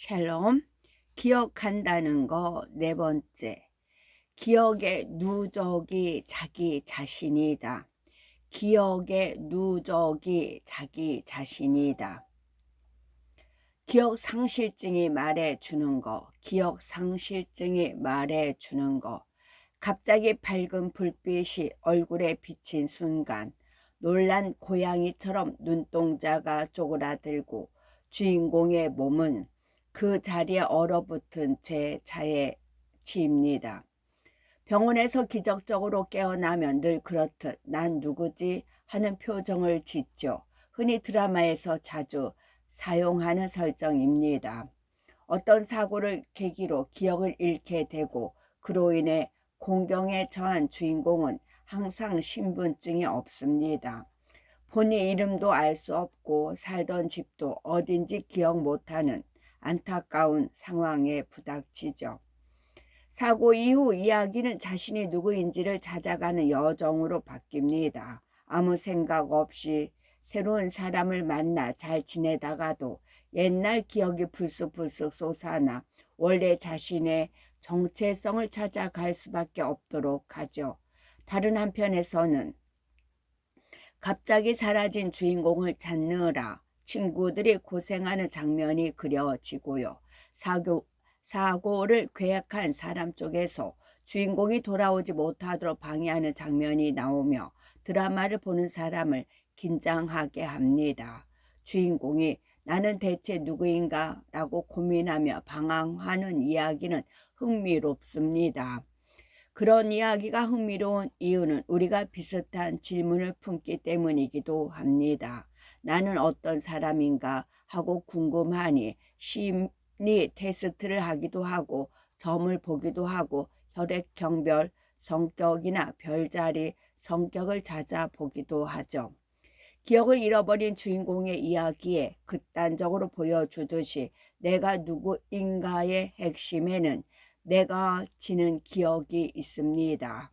샬롬. 기억한다는 거 네 번째. 기억의 누적이 자기 자신이다. 기억의 누적이 자기 자신이다. 기억 상실증이 말해주는 거, 기억 상실증이 말해주는 거. 갑자기 밝은 불빛이 얼굴에 비친 순간 놀란 고양이처럼 눈동자가 쪼그라들고 주인공의 몸은 그 자리에 얼어붙은 제 차에 치입니다. 병원에서 기적적으로 깨어나면 늘 그렇듯 난 누구지 하는 표정을 짓죠. 흔히 드라마에서 자주 사용하는 설정입니다. 어떤 사고를 계기로 기억을 잃게 되고 그로 인해 공경에 처한 주인공은 항상 신분증이 없습니다. 본인 이름도 알 수 없고 살던 집도 어딘지 기억 못하는 안타까운 상황에 부닥치죠. 사고 이후 이야기는 자신이 누구인지를 찾아가는 여정으로 바뀝니다. 아무 생각 없이 새로운 사람을 만나 잘 지내다가도 옛날 기억이 불쑥불쑥 솟아나 원래 자신의 정체성을 찾아갈 수밖에 없도록 하죠. 다른 한편에서는 갑자기 사라진 주인공을 찾느라 친구들이 고생하는 장면이 그려지고요. 사고를 계획한 사람 쪽에서 주인공이 돌아오지 못하도록 방해하는 장면이 나오며 드라마를 보는 사람을 긴장하게 합니다. 주인공이 나는 대체 누구인가 라고 고민하며 방황하는 이야기는 흥미롭습니다. 그런 이야기가 흥미로운 이유는 우리가 비슷한 질문을 품기 때문이기도 합니다. 나는 어떤 사람인가 하고 궁금하니 심리 테스트를 하기도 하고 점을 보기도 하고 혈액형별 성격이나 별자리 성격을 찾아보기도 하죠. 기억을 잃어버린 주인공의 이야기에 극단적으로 보여주듯이 내가 누구인가의 핵심에는 내가 지닌 기억이 있습니다.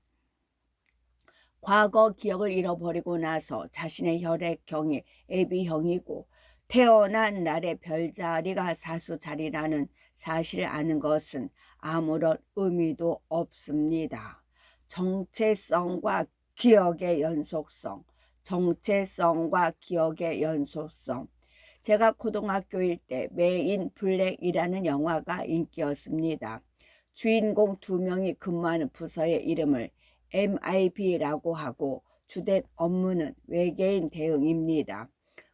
과거 기억을 잃어버리고 나서 자신의 혈액형이 AB형이고 태어난 날의 별자리가 사수자리라는 사실을 아는 것은 아무런 의미도 없습니다. 정체성과 기억의 연속성, 정체성과 기억의 연속성. 제가 고등학교일 때 메인 블랙이라는 영화가 인기였습니다. 주인공 2명이 근무하는 부서의 이름을 MIB라고 하고 주된 업무는 외계인 대응입니다.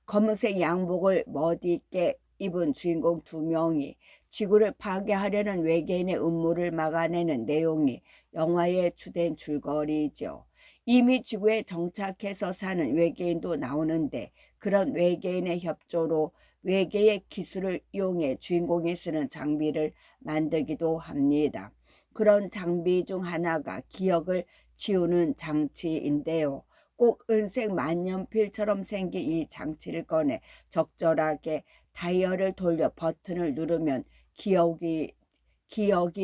검은색 양복을 멋있게 입은 주인공 2명이 지구를 파괴하려는 외계인의 음모를 막아내는 내용이 영화의 주된 줄거리죠. 이미 지구에 정착해서 사는 외계인도 나오는데 그런 외계인의 협조로 외계의 기술을 이용해 주인공이 쓰는 장비를 만들기도 합니다. 그런 장비 중 하나가 기억을 지우는 장치인데요. 꼭 은색 만년필처럼 생긴 이 장치를 꺼내 적절하게 다이얼을 돌려 버튼을 누르면 기억이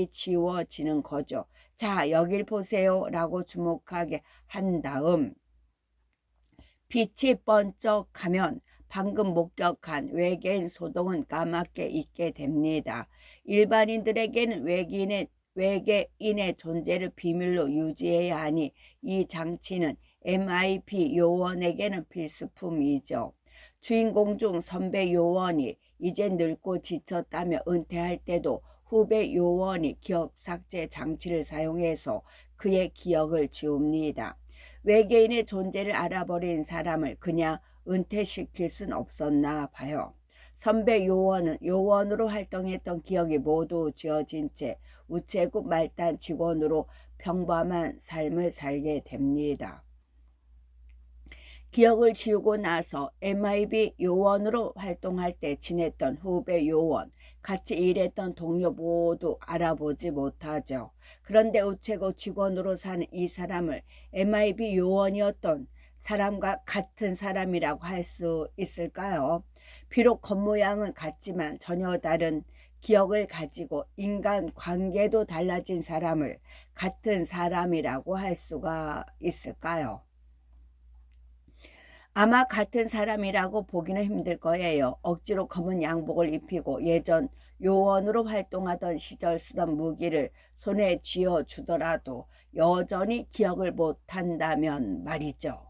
지워지는 거죠. 자, 여길 보세요 라고 주목하게 한 다음 빛이 번쩍하면 방금 목격한 외계인 소동은 까맣게 잊게 됩니다. 일반인들에게는 외계인의 존재를 비밀로 유지해야 하니 이 장치는 MIB 요원에게는 필수품이죠. 주인공 중 선배 요원이 이제 늙고 지쳤다며 은퇴할 때도 후배 요원이 기억 삭제 장치를 사용해서 그의 기억을 지웁니다. 외계인의 존재를 알아버린 사람을 그냥 은퇴시킬 순 없었나 봐요. 선배 요원은 요원으로 활동했던 기억이 모두 지워진 채 우체국 말단 직원으로 평범한 삶을 살게 됩니다. 기억을 지우고 나서 MIB 요원으로 활동할 때 지냈던 후배 요원, 같이 일했던 동료 모두 알아보지 못하죠. 그런데 우체국 직원으로 사는 이 사람을 MIB 요원이었던 사람과 같은 사람이라고 할 수 있을까요? 비록 겉모양은 같지만 전혀 다른 기억을 가지고 인간 관계도 달라진 사람을 같은 사람이라고 할 수가 있을까요? 아마 같은 사람이라고 보기는 힘들 거예요. 억지로 검은 양복을 입히고 예전 요원으로 활동하던 시절 쓰던 무기를 손에 쥐어 주더라도 여전히 기억을 못한다면 말이죠.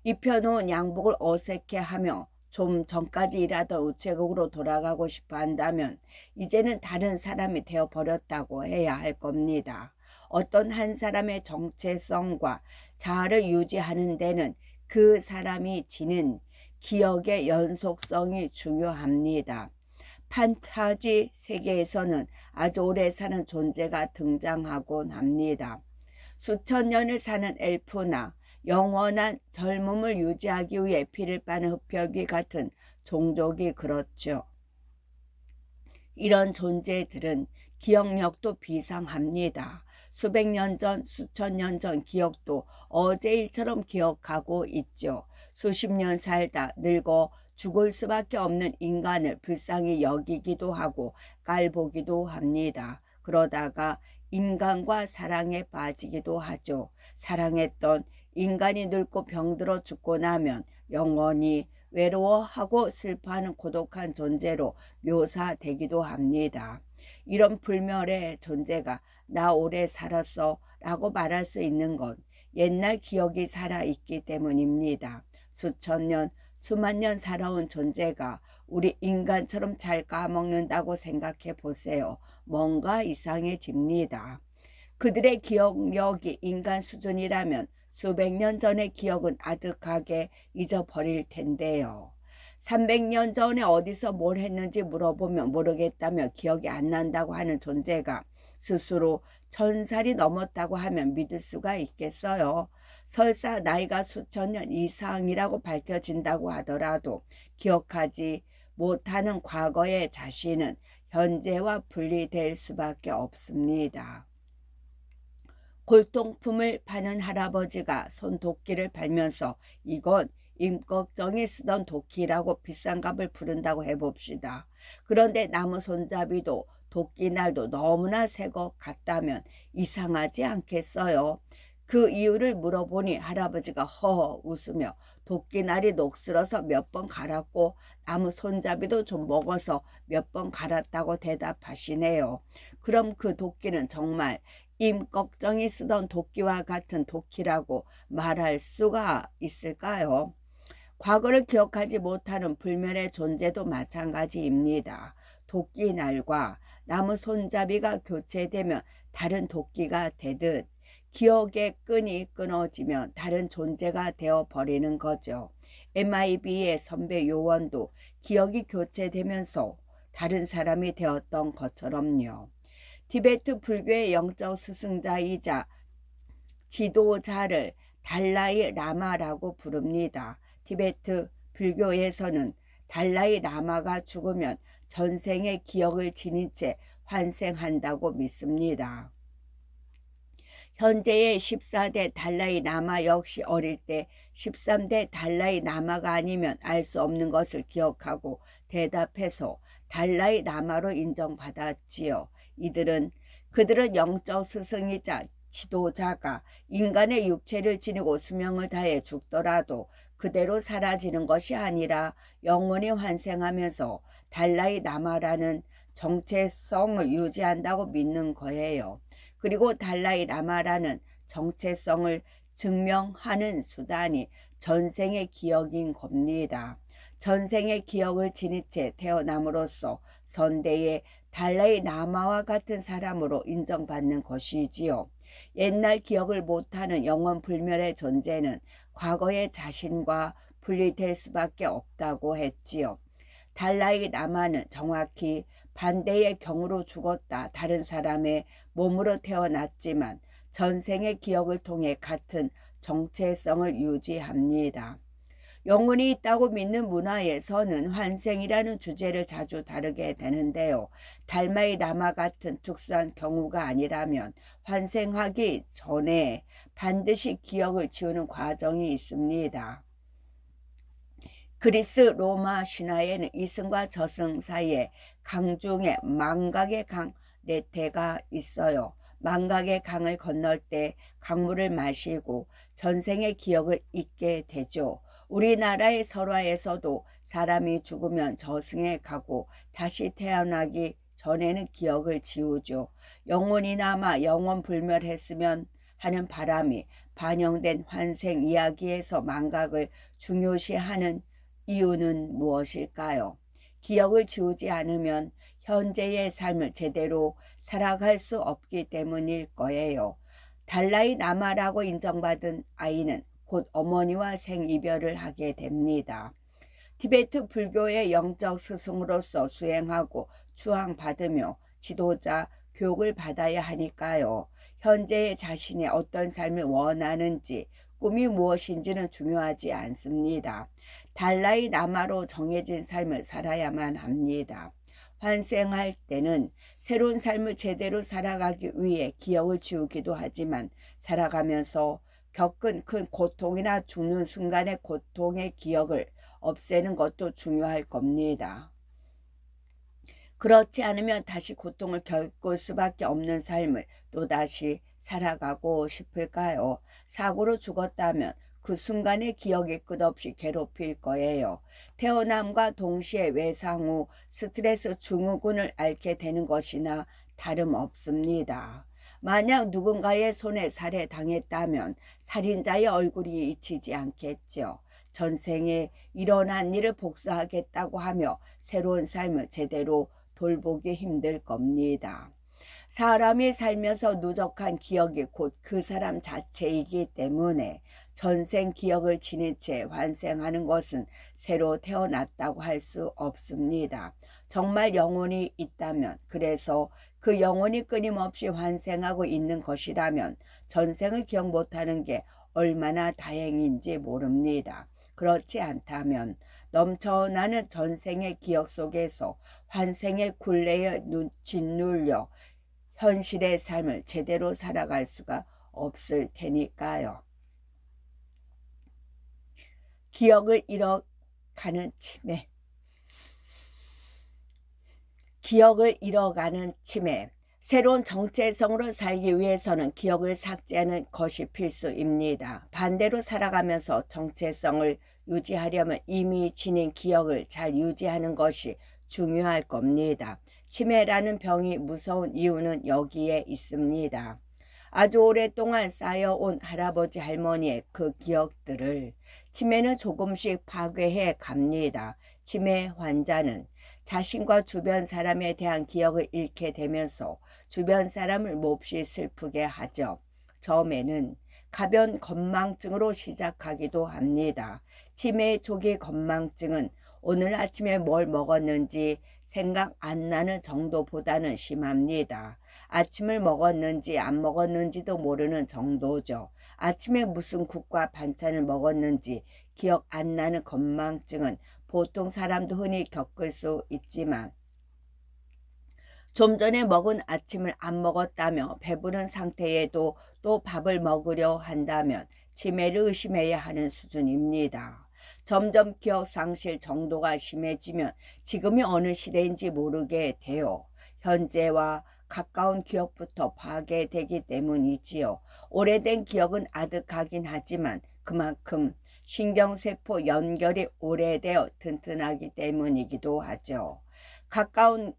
입혀놓은 양복을 어색해하며 좀 전까지 일하던 우체국으로 돌아가고 싶어 한다면 이제는 다른 사람이 되어버렸다고 해야 할 겁니다. 어떤 한 사람의 정체성과 자아를 유지하는 데는 그 사람이 지닌 기억의 연속성이 중요합니다. 판타지 세계에서는 아주 오래 사는 존재가 등장하곤 합니다. 수천 년을 사는 엘프나 영원한 젊음을 유지하기 위해 피를 빠는 흡혈귀 같은 종족이 그렇죠. 이런 존재들은 기억력도 비상합니다. 수백 년 전, 수천 년 전 기억도 어제 일처럼 기억하고 있죠. 수십 년 살다 늙어 죽을 수밖에 없는 인간을 불쌍히 여기기도 하고 깔보기도 합니다. 그러다가 인간과 사랑에 빠지기도 하죠. 사랑했던 인간이 늙고 병들어 죽고 나면 영원히 외로워하고 슬퍼하는 고독한 존재로 묘사되기도 합니다. 이런 불멸의 존재가 나 오래 살았어 라고 말할 수 있는 건 옛날 기억이 살아있기 때문입니다. 수천 년, 수만 년 살아온 존재가 우리 인간처럼 잘 까먹는다고 생각해 보세요. 뭔가 이상해집니다. 그들의 기억력이 인간 수준이라면 수백 년 전의 기억은 아득하게 잊어버릴 텐데요. 300년 전에 어디서 뭘 했는지 물어보면 모르겠다며 기억이 안 난다고 하는 존재가 스스로 1000살이 넘었다고 하면 믿을 수가 있겠어요. 설사 나이가 수천 년 이상이라고 밝혀진다고 하더라도 기억하지 못하는 과거의 자신은 현재와 분리될 수밖에 없습니다. 골동품을 파는 할아버지가 손도끼를 팔면서 이건 임꺽정이 쓰던 도끼라고 비싼 값을 부른다고 해봅시다. 그런데 나무 손잡이도 도끼날도 너무나 새 것 같다면 이상하지 않겠어요? 그 이유를 물어보니 할아버지가 허허 웃으며 도끼날이 녹슬어서 몇 번 갈았고 나무 손잡이도 좀 먹어서 몇 번 갈았다고 대답하시네요. 그럼 그 도끼는 정말 임꺽정이 쓰던 도끼와 같은 도끼라고 말할 수가 있을까요? 과거를 기억하지 못하는 불멸의 존재도 마찬가지입니다. 도끼날과 나무 손잡이가 교체되면 다른 도끼가 되듯 기억의 끈이 끊어지면 다른 존재가 되어버리는 거죠. MIB의 선배 요원도 기억이 교체되면서 다른 사람이 되었던 것처럼요. 티베트 불교의 영적 스승자이자 지도자를 달라이 라마라고 부릅니다. 티베트 불교에서는 달라이 라마가 죽으면 전생의 기억을 지닌 채 환생한다고 믿습니다. 현재의 14대 달라이 라마 역시 어릴 때 13대 달라이 라마가 아니면 알 수 없는 것을 기억하고 대답해서 달라이 라마로 인정받았지요. 그들은 영적 스승이자 지도자가 인간의 육체를 지니고 수명을 다해 죽더라도 그대로 사라지는 것이 아니라 영원히 환생하면서 달라이 라마라는 정체성을 유지한다고 믿는 거예요. 그리고 달라이 라마라는 정체성을 증명하는 수단이 전생의 기억인 겁니다. 전생의 기억을 지닌 채 태어남으로써 선대의 달라이 라마와 같은 사람으로 인정받는 것이지요. 옛날 기억을 못하는 영원 불멸의 존재는 과거의 자신과 분리될 수밖에 없다고 했지요. 달라이 라마는 정확히 반대의 경우로 죽었다 다른 사람의 몸으로 태어났지만 전생의 기억을 통해 같은 정체성을 유지합니다. 영혼이 있다고 믿는 문화에서는 환생이라는 주제를 자주 다루게 되는데요. 달라이 라마 같은 특수한 경우가 아니라면 환생하기 전에 반드시 기억을 지우는 과정이 있습니다. 그리스 로마 신화에는 이승과 저승 사이에 강 중에 망각의 강 레테가 있어요. 망각의 강을 건널 때 강물을 마시고 전생의 기억을 잊게 되죠. 우리나라의 설화에서도 사람이 죽으면 저승에 가고 다시 태어나기 전에는 기억을 지우죠. 영혼이 남아 영원 불멸했으면 하는 바람이 반영된 환생 이야기에서 망각을 중요시하는 이유는 무엇일까요? 기억을 지우지 않으면 현재의 삶을 제대로 살아갈 수 없기 때문일 거예요. 달라이 라마라고 인정받은 아이는 곧 어머니와 생이별을 하게 됩니다. 티베트 불교의 영적 스승으로서 수행하고 추앙받으며 지도자 교육을 받아야 하니까요. 현재의 자신이 어떤 삶을 원하는지, 꿈이 무엇인지는 중요하지 않습니다. 달라이 라마로 정해진 삶을 살아야만 합니다. 환생할 때는 새로운 삶을 제대로 살아가기 위해 기억을 지우기도 하지만 살아가면서 겪은 큰 고통이나 죽는 순간의 고통의 기억을 없애는 것도 중요할 겁니다. 그렇지 않으면 다시 고통을 겪을 수밖에 없는 삶을 또다시 살아가고 싶을까요? 사고로 죽었다면 그 순간의 기억이 끝없이 괴롭힐 거예요. 태어남과 동시에 외상 후 스트레스 증후군을 앓게 되는 것이나 다름없습니다. 만약 누군가의 손에 살해당했다면 살인자의 얼굴이 잊히지 않겠죠. 전생에 일어난 일을 복수하겠다고 하며 새로운 삶을 제대로 돌보기 힘들 겁니다. 사람이 살면서 누적한 기억이 곧 그 사람 자체이기 때문에 전생 기억을 지닌 채 환생하는 것은 새로 태어났다고 할 수 없습니다. 정말 영혼이 있다면, 그래서 그 영혼이 끊임없이 환생하고 있는 것이라면 전생을 기억 못하는 게 얼마나 다행인지 모릅니다. 그렇지 않다면 넘쳐나는 전생의 기억 속에서 환생의 굴레에 짓눌려 현실의 삶을 제대로 살아갈 수가 없을 테니까요. 기억을 잃어가는 치매. 기억을 잃어가는 치매. 새로운 정체성으로 살기 위해서는 기억을 삭제하는 것이 필수입니다. 반대로 살아가면서 정체성을 유지하려면 이미 지닌 기억을 잘 유지하는 것이 중요할 겁니다. 치매라는 병이 무서운 이유는 여기에 있습니다. 아주 오랫동안 쌓여온 할아버지 할머니의 그 기억들을 치매는 조금씩 파괴해 갑니다. 치매 환자는 자신과 주변 사람에 대한 기억을 잃게 되면서 주변 사람을 몹시 슬프게 하죠. 처음에는 가벼운 건망증으로 시작하기도 합니다. 치매의 초기 건망증은 오늘 아침에 뭘 먹었는지 생각 안 나는 정도보다는 심합니다. 아침을 먹었는지 안 먹었는지도 모르는 정도죠. 아침에 무슨 국과 반찬을 먹었는지 기억 안 나는 건망증은 보통 사람도 흔히 겪을 수 있지만 좀 전에 먹은 아침을 안 먹었다며 배부른 상태에도 또 밥을 먹으려 한다면 치매를 의심해야 하는 수준입니다. 점점 기억 상실 정도가 심해지면 지금이 어느 시대인지 모르게 돼요. 현재와 가까운 기억부터 파괴되기 때문이지요. 오래된 기억은 아득하긴 하지만 그만큼 신경세포 연결이 오래되어 튼튼하기 때문이기도 하죠. 가까운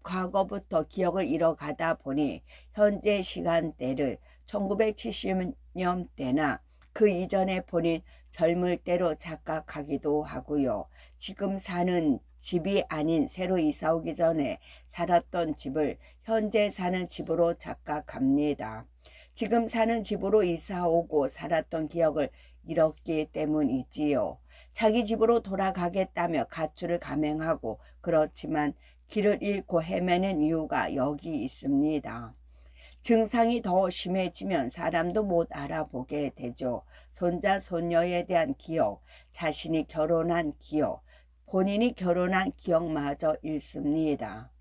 과거부터 기억을 잃어가다 보니 현재 시간대를 1970년대나 그 이전에 본인 젊을 때로 착각하기도 하고요. 지금 사는 집이 아닌 새로 이사 오기 전에 살았던 집을 현재 사는 집으로 착각합니다. 지금 사는 집으로 이사 오고 살았던 기억을 잃었기 때문이지요. 자기 집으로 돌아가겠다며 가출을 감행하고 그렇지만 길을 잃고 헤매는 이유가 여기 있습니다. 증상이 더 심해지면 사람도 못 알아보게 되죠. 손자, 손녀에 대한 기억, 자신이 결혼한 기억, 본인이 결혼한 기억마저 잃습니다.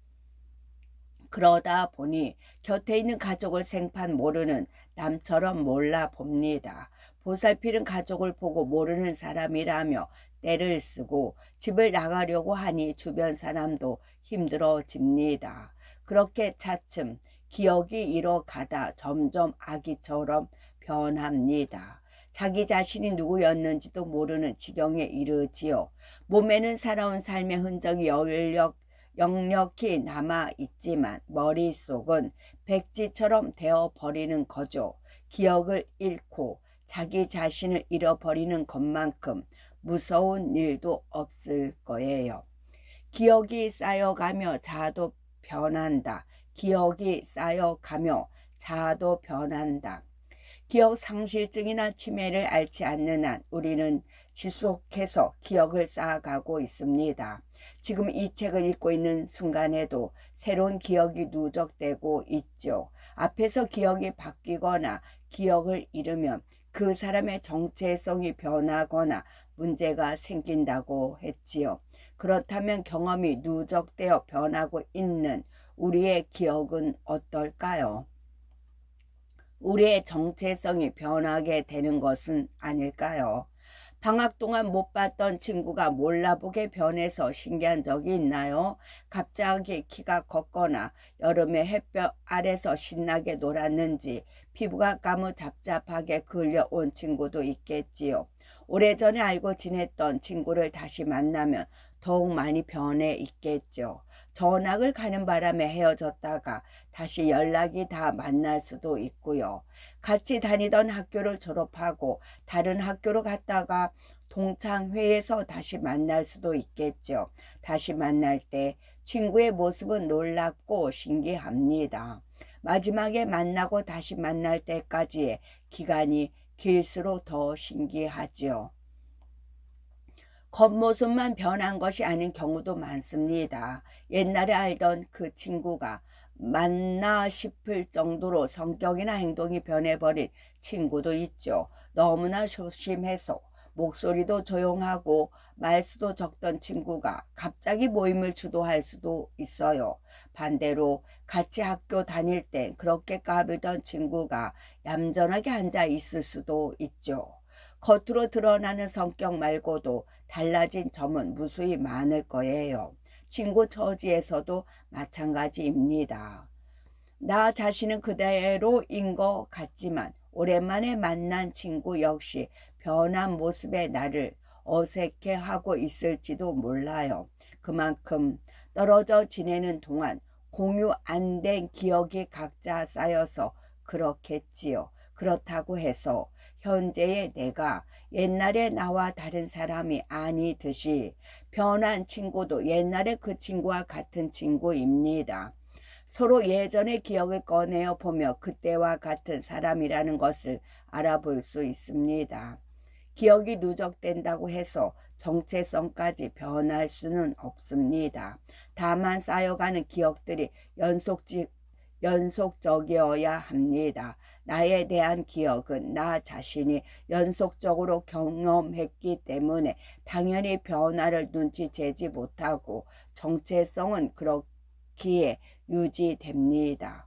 그러다 보니 곁에 있는 가족을 생판 모르는 남처럼 몰라봅니다. 보살피는 가족을 보고 모르는 사람이라며 떼를 쓰고 집을 나가려고 하니 주변 사람도 힘들어집니다. 그렇게 차츰 기억이 잃어가다 점점 아기처럼 변합니다. 자기 자신이 누구였는지도 모르는 지경에 이르지요. 몸에는 살아온 삶의 흔적이 역력히 남아있지만 머릿속은 백지처럼 되어버리는 거죠. 기억을 잃고 자기 자신을 잃어버리는 것만큼 무서운 일도 없을 거예요. 기억이 쌓여가며 자아도 변한다. 기억이 쌓여가며 자아도 변한다. 기억 상실증이나 치매를 앓지 않는 한 우리는 지속해서 기억을 쌓아가고 있습니다. 지금 이 책을 읽고 있는 순간에도 새로운 기억이 누적되고 있죠. 앞에서 기억이 바뀌거나 기억을 잃으면 그 사람의 정체성이 변하거나 문제가 생긴다고 했지요. 그렇다면 경험이 누적되어 변하고 있는 우리의 기억은 어떨까요? 우리의 정체성이 변하게 되는 것은 아닐까요? 방학 동안 못 봤던 친구가 몰라보게 변해서 신기한 적이 있나요? 갑자기 키가 컸거나 여름에 햇볕 아래서 신나게 놀았는지 피부가 까무잡잡하게 그을려온 친구도 있겠지요. 오래전에 알고 지냈던 친구를 다시 만나면 더욱 많이 변해 있겠죠. 전학을 가는 바람에 헤어졌다가 다시 연락이 다 만날 수도 있고요. 같이 다니던 학교를 졸업하고 다른 학교로 갔다가 동창회에서 다시 만날 수도 있겠죠. 다시 만날 때 친구의 모습은 놀랍고 신기합니다. 마지막에 만나고 다시 만날 때까지의 기간이 길수록 더 신기하죠. 겉모습만 변한 것이 아닌 경우도 많습니다. 옛날에 알던 그 친구가 맞나 싶을 정도로 성격이나 행동이 변해버린 친구도 있죠. 너무나 소심해서 목소리도 조용하고 말수도 적던 친구가 갑자기 모임을 주도할 수도 있어요. 반대로 같이 학교 다닐 땐 그렇게 까불던 친구가 얌전하게 앉아 있을 수도 있죠. 겉으로 드러나는 성격 말고도 달라진 점은 무수히 많을 거예요. 친구 처지에서도 마찬가지입니다. 나 자신은 그대로인 것 같지만 오랜만에 만난 친구 역시 변한 모습의 나를 어색해하고 있을지도 몰라요. 그만큼 떨어져 지내는 동안 공유 안 된 기억이 각자 쌓여서 그렇겠지요. 그렇다고 해서 현재의 내가 옛날의 나와 다른 사람이 아니듯이 변한 친구도 옛날의 그 친구와 같은 친구입니다. 서로 예전의 기억을 꺼내어 보며 그때와 같은 사람이라는 것을 알아볼 수 있습니다. 기억이 누적된다고 해서 정체성까지 변할 수는 없습니다. 다만 쌓여가는 기억들이 연속적이어야 합니다. 나에 대한 기억은 나 자신이 연속적으로 경험했기 때문에 당연히 변화를 눈치채지 못하고 정체성은 그렇기에 유지됩니다.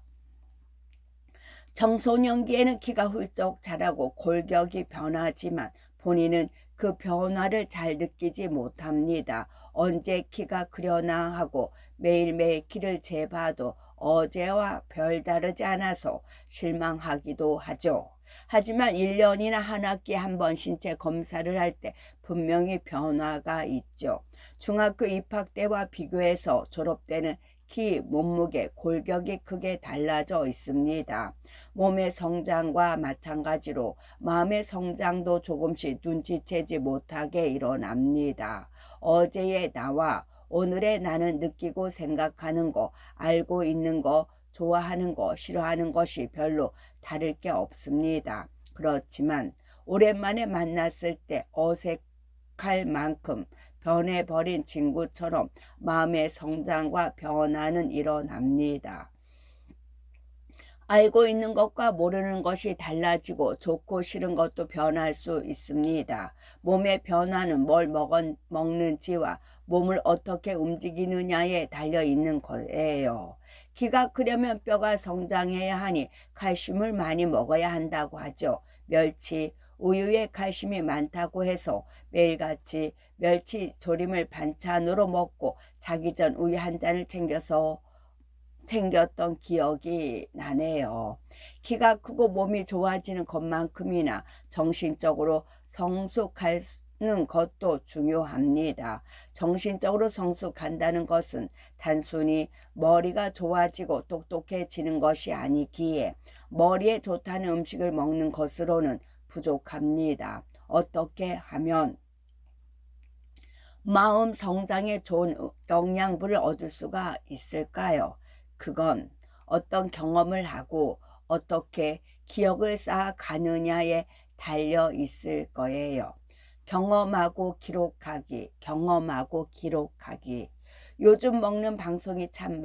청소년기에는 키가 훌쩍 자라고 골격이 변하지만 본인은 그 변화를 잘 느끼지 못합니다. 언제 키가 크려나 하고 매일매일 키를 재봐도 어제와 별다르지 않아서 실망하기도 하죠. 하지만 1년이나 한 학기에 한 번 신체 검사를 할 때 분명히 변화가 있죠. 중학교 입학 때와 비교해서 졸업 때는 키, 몸무게, 골격이 크게 달라져 있습니다. 몸의 성장과 마찬가지로 마음의 성장도 조금씩 눈치채지 못하게 일어납니다. 어제의 나와 오늘의 나는 느끼고 생각하는 거, 알고 있는 거, 좋아하는 거, 싫어하는 것이 별로 다를 게 없습니다. 그렇지만 오랜만에 만났을 때 어색할 만큼 변해버린 친구처럼 마음의 성장과 변화는 일어납니다. 알고 있는 것과 모르는 것이 달라지고 좋고 싫은 것도 변할 수 있습니다. 몸의 변화는 뭘 먹는지와 몸을 어떻게 움직이느냐에 달려 있는 거예요. 키가 크려면 뼈가 성장해야 하니 칼슘을 많이 먹어야 한다고 하죠. 멸치, 우유에 칼슘이 많다고 해서 매일같이 멸치 조림을 반찬으로 먹고 자기 전 우유 한 잔을 챙겨서 챙겼던 기억이 나네요. 키가 크고 몸이 좋아지는 것만큼이나 정신적으로 성숙하는 것도 중요합니다. 정신적으로 성숙한다는 것은 단순히 머리가 좋아지고 똑똑해지는 것이 아니기에 머리에 좋다는 음식을 먹는 것으로는 부족합니다. 어떻게 하면 마음 성장에 좋은 영양분을 얻을 수가 있을까요? 그건 어떤 경험을 하고 어떻게 기억을 쌓아가느냐에 달려 있을 거예요. 경험하고 기록하기, 경험하고 기록하기. 요즘 먹는 방송이 참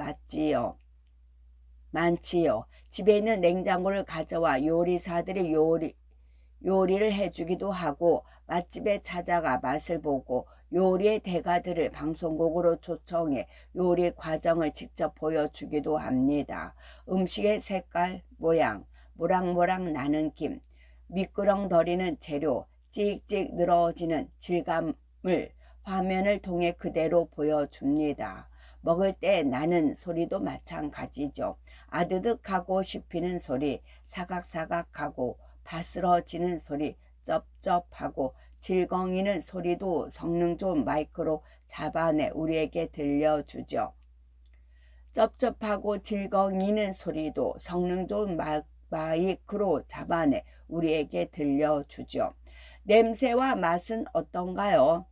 많지요. 집에 있는 냉장고를 가져와 요리사들이 요리를 해주기도 하고 맛집에 찾아가 맛을 보고 요리의 대가들을 방송국으로 초청해 요리 과정을 직접 보여주기도 합니다. 음식의 색깔, 모양, 모락모락 나는 김, 미끄렁거리는 재료, 찍찍 늘어지는 질감을 화면을 통해 그대로 보여줍니다. 먹을 때 나는 소리도 마찬가지죠. 아드득하고 씹히는 소리, 사각사각하고 바스러지는 소리, 쩝쩝하고 질겅이는 소리도 성능 좋은 마이크로 잡아내 우리에게 들려주죠. 쩝쩝하고 질겅이는 소리도 성능 좋은 마이크로 잡아내 우리에게 들려주죠. 냄새와 맛은 어떤가요?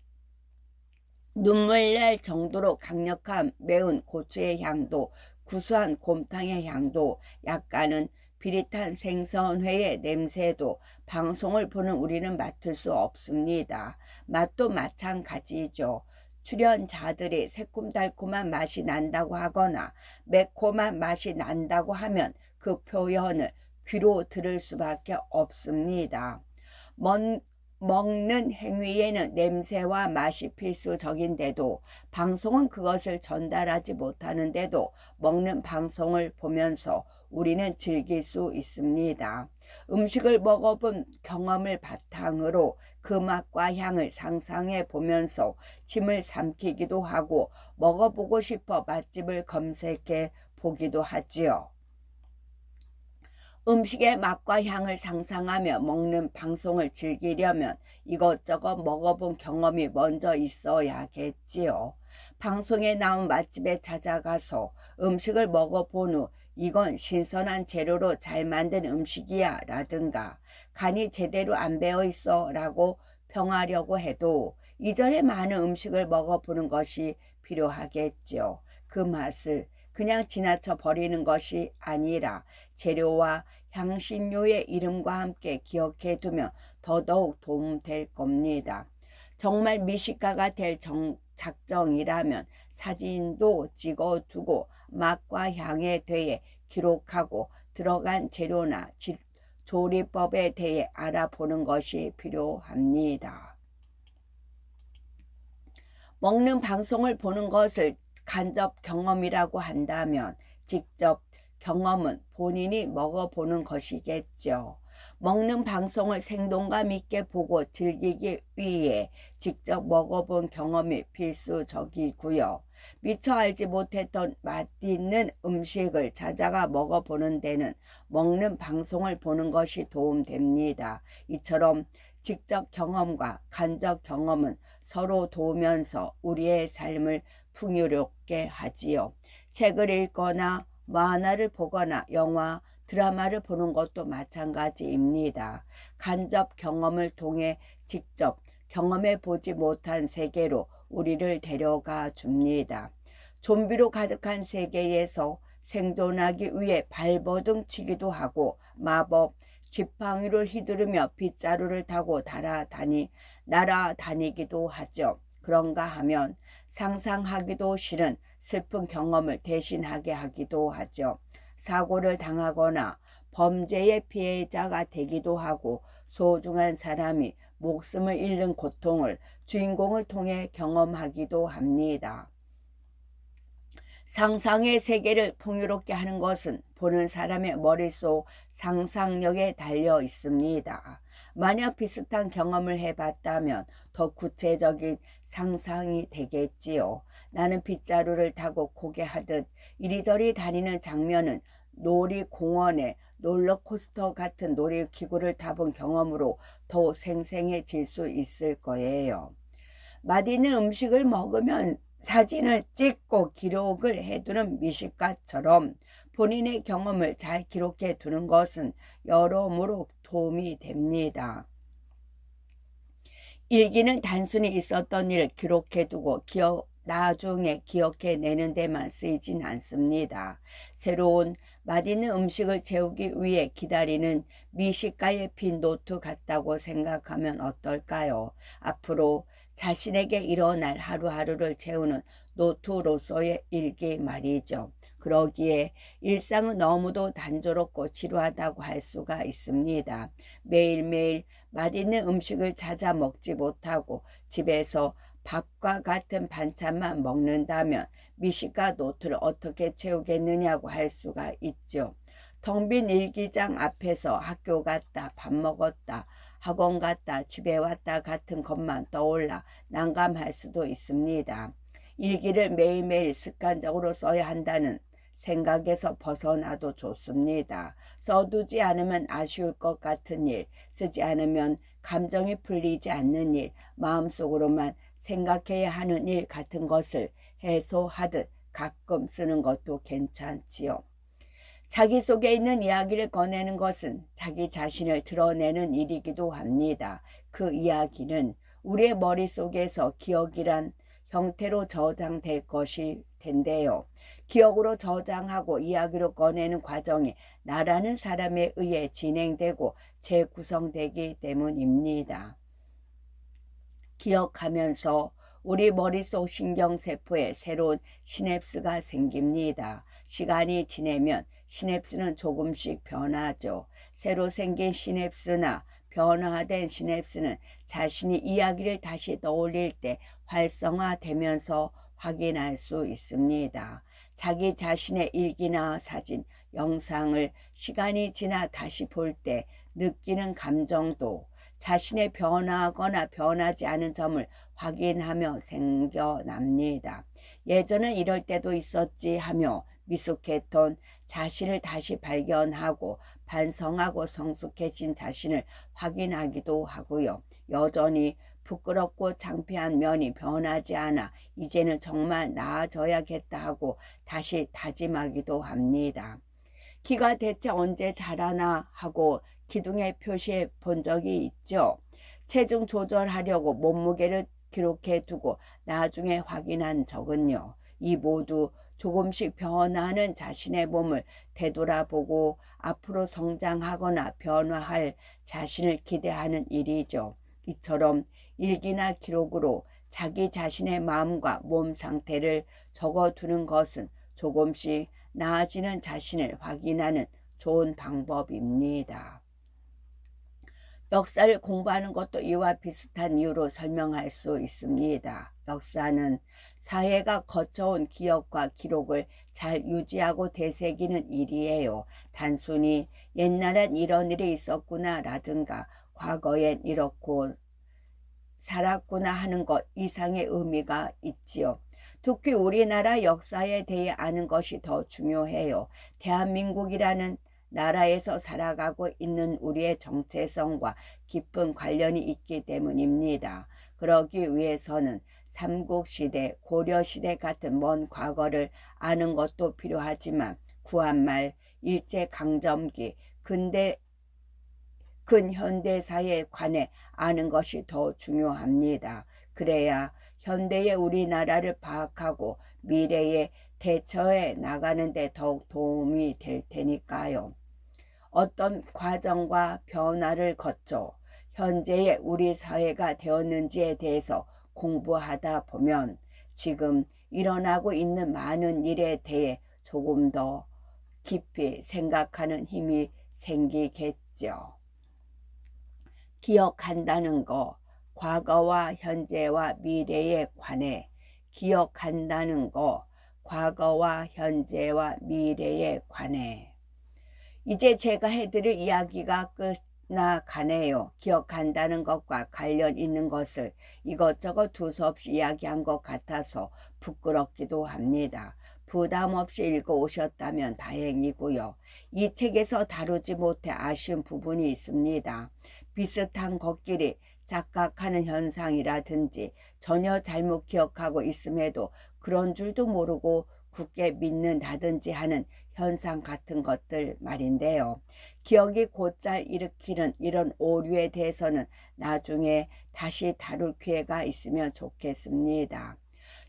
눈물 날 정도로 강력한 매운 고추의 향도, 구수한 곰탕의 향도, 약간은 비릿한 생선회의 냄새도 방송을 보는 우리는 맡을 수 없습니다. 맛도 마찬가지죠. 출연자들이 새콤달콤한 맛이 난다고 하거나 매콤한 맛이 난다고 하면 그 표현을 귀로 들을 수밖에 없습니다. 먹는 행위에는 냄새와 맛이 필수적인데도 방송은 그것을 전달하지 못하는데도 먹는 방송을 보면서 우리는 즐길 수 있습니다. 음식을 먹어본 경험을 바탕으로 그 맛과 향을 상상해 보면서 침을 삼키기도 하고 먹어보고 싶어 맛집을 검색해 보기도 하지요. 음식의 맛과 향을 상상하며 먹는 방송을 즐기려면 이것저것 먹어본 경험이 먼저 있어야겠지요. 방송에 나온 맛집에 찾아가서 음식을 먹어본 후 이건 신선한 재료로 잘 만든 음식이야 라든가 간이 제대로 안 배어 있어 라고 평하려고 해도 이전에 많은 음식을 먹어보는 것이 필요하겠죠. 그 맛을 그냥 지나쳐 버리는 것이 아니라 재료와 향신료의 이름과 함께 기억해 두면 더더욱 도움될 겁니다. 정말 미식가가 될 작정이라면 사진도 찍어두고 맛과 향에 대해 기록하고 들어간 재료나 조리법에 대해 알아보는 것이 필요합니다. 먹는 방송을 보는 것을 간접 경험이라고 한다면 직접 경험은 본인이 먹어보는 것이겠죠. 먹는 방송을 생동감 있게 보고 즐기기 위해 직접 먹어본 경험이 필수적이고요. 미처 알지 못했던 맛있는 음식을 찾아가 먹어보는 데는 먹는 방송을 보는 것이 도움됩니다. 이처럼 직접 경험과 간접 경험은 서로 도우면서 우리의 삶을 풍요롭게 하지요. 책을 읽거나 만화를 보거나 영화, 드라마를 보는 것도 마찬가지입니다. 간접 경험을 통해 직접 경험해 보지 못한 세계로 우리를 데려가 줍니다. 좀비로 가득한 세계에서 생존하기 위해 발버둥 치기도 하고 마법, 지팡이를 휘두르며 빗자루를 타고 날아다니기도 하죠. 그런가 하면 상상하기도 싫은 슬픈 경험을 대신하게 하기도 하죠. 사고를 당하거나 범죄의 피해자가 되기도 하고 소중한 사람이 목숨을 잃는 고통을 주인공을 통해 경험하기도 합니다. 상상의 세계를 풍요롭게 하는 것은 보는 사람의 머릿속 상상력에 달려 있습니다. 만약 비슷한 경험을 해봤다면 더 구체적인 상상이 되겠지요. 나는 빗자루를 타고 고개하듯 이리저리 다니는 장면은 놀이공원에 롤러코스터 같은 놀이기구를 타본 경험으로 더 생생해질 수 있을 거예요. 맛있는 음식을 먹으면 사진을 찍고 기록을 해두는 미식가처럼 본인의 경험을 잘 기록해 두는 것은 여러모로 도움이 됩니다. 일기는 단순히 있었던 일을 기록해두고 나중에 기억해내는 데만 쓰이진 않습니다. 새로운 맛있는 음식을 재우기 위해 기다리는 미식가의 빈 노트 같다고 생각하면 어떨까요? 앞으로 자신에게 일어날 하루하루를 채우는 노트로서의 일기 말이죠. 그러기에 일상은 너무도 단조롭고 지루하다고 할 수가 있습니다. 매일매일 맛있는 음식을 찾아 먹지 못하고 집에서 밥과 같은 반찬만 먹는다면 미식가 노트를 어떻게 채우겠느냐고 할 수가 있죠. 텅 빈 일기장 앞에서 학교 갔다, 밥 먹었다, 학원 갔다, 집에 왔다 같은 것만 떠올라 난감할 수도 있습니다. 일기를 매일매일 습관적으로 써야 한다는 생각에서 벗어나도 좋습니다. 써두지 않으면 아쉬울 것 같은 일, 쓰지 않으면 감정이 풀리지 않는 일, 마음속으로만 생각해야 하는 일 같은 것을 해소하듯 가끔 쓰는 것도 괜찮지요. 자기 속에 있는 이야기를 꺼내는 것은 자기 자신을 드러내는 일이기도 합니다. 그 이야기는 우리의 머릿속에서 기억이란 형태로 저장될 것이 텐데요. 기억으로 저장하고 이야기로 꺼내는 과정이 나라는 사람에 의해 진행되고 재구성되기 때문입니다. 기억하면서 우리 머릿속 신경세포에 새로운 시냅스가 생깁니다. 시간이 지나면 시냅스는 조금씩 변하죠. 새로 생긴 시냅스나 변화된 시냅스는 자신이 이야기를 다시 떠올릴 때 활성화되면서 확인할 수 있습니다. 자기 자신의 일기나 사진, 영상을 시간이 지나 다시 볼 때 느끼는 감정도 자신의 변하거나 변하지 않은 점을 확인하며 생겨납니다. 예전엔 이럴 때도 있었지 하며 미숙했던 자신을 다시 발견하고 반성하고 성숙해진 자신을 확인하기도 하고요. 여전히 부끄럽고 창피한 면이 변하지 않아 이제는 정말 나아져야겠다 하고 다시 다짐하기도 합니다. 키가 대체 언제 자라나 하고 기둥에 표시해 본 적이 있죠. 체중 조절하려고 몸무게를 기록해 두고 나중에 확인한 적은요. 이 모두 조금씩 변화하는 자신의 몸을 되돌아보고 앞으로 성장하거나 변화할 자신을 기대하는 일이죠. 이처럼 일기나 기록으로 자기 자신의 마음과 몸 상태를 적어두는 것은 조금씩 나아지는 자신을 확인하는 좋은 방법입니다. 역사를 공부하는 것도 이와 비슷한 이유로 설명할 수 있습니다. 역사는 사회가 거쳐온 기억과 기록을 잘 유지하고 되새기는 일이에요. 단순히 옛날엔 이런 일이 있었구나 라든가 과거엔 이렇고 살았구나 하는 것 이상의 의미가 있지요. 특히 우리나라 역사에 대해 아는 것이 더 중요해요. 대한민국이라는 나라에서 살아가고 있는 우리의 정체성과 깊은 관련이 있기 때문입니다. 그러기 위해서는 삼국시대, 고려시대 같은 먼 과거를 아는 것도 필요하지만 구한말, 일제강점기, 근현대사에 관해 아는 것이 더 중요합니다. 그래야 현대의 우리나라를 파악하고 미래에 대처해 나가는 데 더욱 도움이 될 테니까요. 어떤 과정과 변화를 거쳐 현재의 우리 사회가 되었는지에 대해서 공부하다 보면 지금 일어나고 있는 많은 일에 대해 조금 더 깊이 생각하는 힘이 생기겠죠. 기억한다는 거, 과거와 현재와 미래에 관해 기억한다는 거, 과거와 현재와 미래에 관해 이제 제가 해드릴 이야기가 끝나가네요. 기억한다는 것과 관련 있는 것을 이것저것 두서없이 이야기한 것 같아서 부끄럽기도 합니다. 부담 없이 읽어오셨다면 다행이고요. 이 책에서 다루지 못해 아쉬운 부분이 있습니다. 비슷한 것끼리 착각하는 현상이라든지 전혀 잘못 기억하고 있음에도 그런 줄도 모르고 굳게 믿는다든지 하는 현상 같은 것들 말인데요. 기억이 곧잘 일으키는 이런 오류에 대해서는 나중에 다시 다룰 기회가 있으면 좋겠습니다.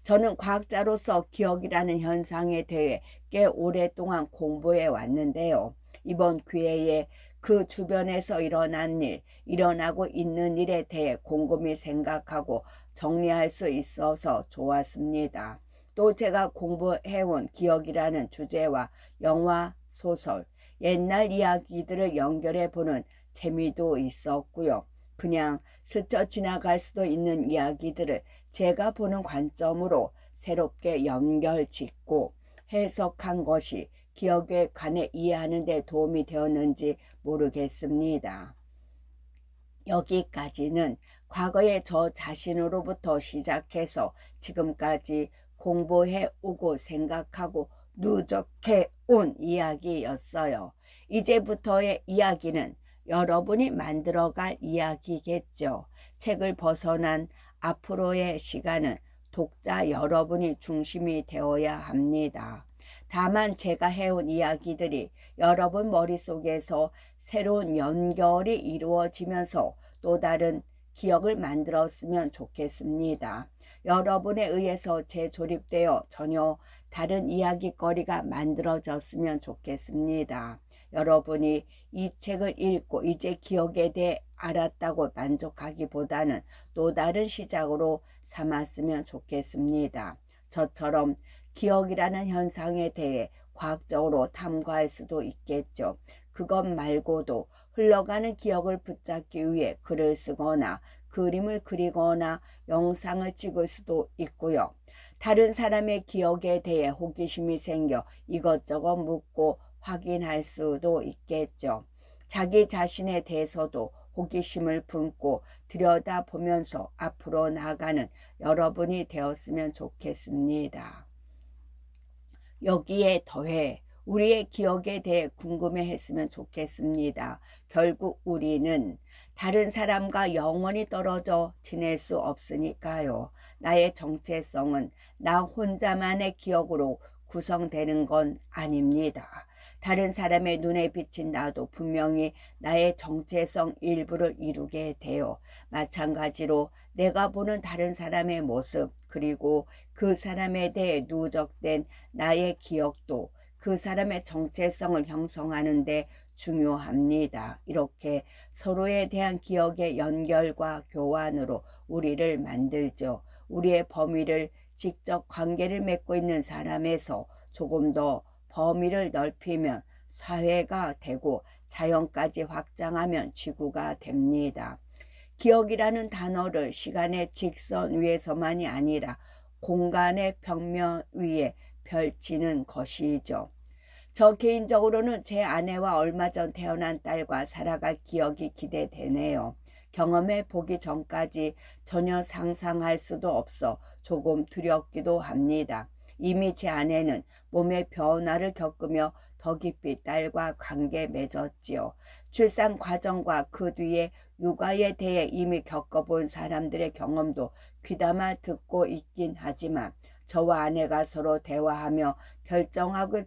저는 과학자로서 기억이라는 현상에 대해 꽤 오랫동안 공부해 왔는데요. 이번 기회에 그 주변에서 일어난 일, 일어나고 있는 일에 대해 곰곰이 생각하고 정리할 수 있어서 좋았습니다. 또 제가 공부해온 기억이라는 주제와 영화, 소설, 옛날 이야기들을 연결해 보는 재미도 있었고요. 그냥 스쳐 지나갈 수도 있는 이야기들을 제가 보는 관점으로 새롭게 연결 짓고 해석한 것이 기억에 관해 이해하는 데 도움이 되었는지 모르겠습니다. 여기까지는 과거의 저 자신으로부터 시작해서 지금까지 공부해 오고 생각하고 누적해 온 이야기였어요. 이제부터의 이야기는 여러분이 만들어갈 이야기겠죠. 책을 벗어난 앞으로의 시간은 독자 여러분이 중심이 되어야 합니다. 다만 제가 해온 이야기들이 여러분 머릿속에서 새로운 연결이 이루어지면서 또 다른 기억을 만들었으면 좋겠습니다. 여러분에 의해서 재조립되어 전혀 다른 이야기거리가 만들어졌으면 좋겠습니다. 여러분이 이 책을 읽고 이제 기억에 대해 알았다고 만족하기보다는 또 다른 시작으로 삼았으면 좋겠습니다. 저처럼 기억이라는 현상에 대해 과학적으로 탐구할 수도 있겠죠. 그것 말고도 흘러가는 기억을 붙잡기 위해 글을 쓰거나 그림을 그리거나 영상을 찍을 수도 있고요. 다른 사람의 기억에 대해 호기심이 생겨 이것저것 묻고 확인할 수도 있겠죠. 자기 자신에 대해서도 호기심을 품고 들여다보면서 앞으로 나아가는 여러분이 되었으면 좋겠습니다. 여기에 더해 우리의 기억에 대해 궁금해했으면 좋겠습니다. 결국 우리는 다른 사람과 영원히 떨어져 지낼 수 없으니까요. 나의 정체성은 나 혼자만의 기억으로 구성되는 건 아닙니다. 다른 사람의 눈에 비친 나도 분명히 나의 정체성 일부를 이루게 돼요. 마찬가지로 내가 보는 다른 사람의 모습 그리고 그 사람에 대해 누적된 나의 기억도 그 사람의 정체성을 형성하는 데 중요합니다. 이렇게 서로에 대한 기억의 연결과 교환으로 우리를 만들죠. 우리의 범위를 직접 관계를 맺고 있는 사람에서 조금 더 범위를 넓히면 사회가 되고 자연까지 확장하면 지구가 됩니다. 기억이라는 단어를 시간의 직선 위에서만이 아니라 공간의 벽면 위에 펼치는 것이죠. 저 개인적으로는 제 아내와 얼마 전 태어난 딸과 살아갈 기억이 기대되네요. 경험해 보기 전까지 전혀 상상할 수도 없어 조금 두렵기도 합니다. 이미 제 아내는 몸의 변화를 겪으며 더 깊이 딸과 관계 맺었지요. 출산 과정과 그 뒤에 육아에 대해 이미 겪어본 사람들의 경험도 귀담아 듣고 있긴 하지만 저와 아내가 서로 대화하며 결정하고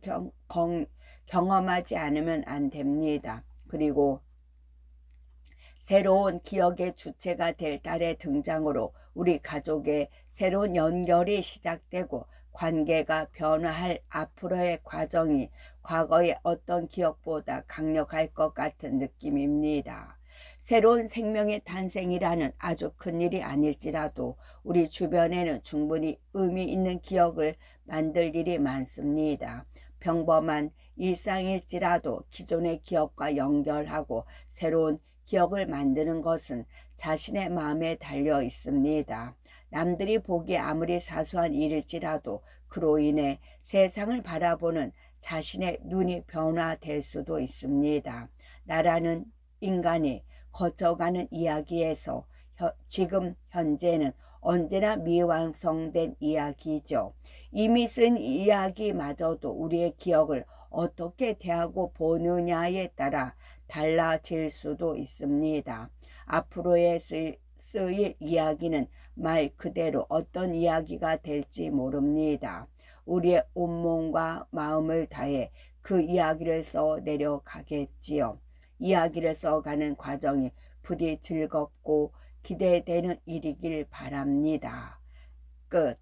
경험하지 않으면 안 됩니다. 그리고 새로운 기억의 주체가 될 딸의 등장으로 우리 가족의 새로운 연결이 시작되고 관계가 변화할 앞으로의 과정이 과거의 어떤 기억보다 강력할 것 같은 느낌입니다. 새로운 생명의 탄생이라는 아주 큰 일이 아닐지라도 우리 주변에는 충분히 의미 있는 기억을 만들 일이 많습니다. 평범한 일상일지라도 기존의 기억과 연결하고 새로운 기억을 만드는 것은 자신의 마음에 달려 있습니다. 남들이 보기에 아무리 사소한 일일지라도 그로 인해 세상을 바라보는 자신의 눈이 변화될 수도 있습니다. 나라는 인간이 거쳐가는 이야기에서 지금 현재는 언제나 미완성된 이야기죠. 이미 쓴 이야기마저도 우리의 기억을 어떻게 대하고 보느냐에 따라 달라질 수도 있습니다. 앞으로의 쓰일 이야기는 말 그대로 어떤 이야기가 될지 모릅니다. 우리의 온몸과 마음을 다해 그 이야기를 써 내려가겠지요. 이야기를 써가는 과정이 부디 즐겁고 기대되는 일이길 바랍니다. 끝.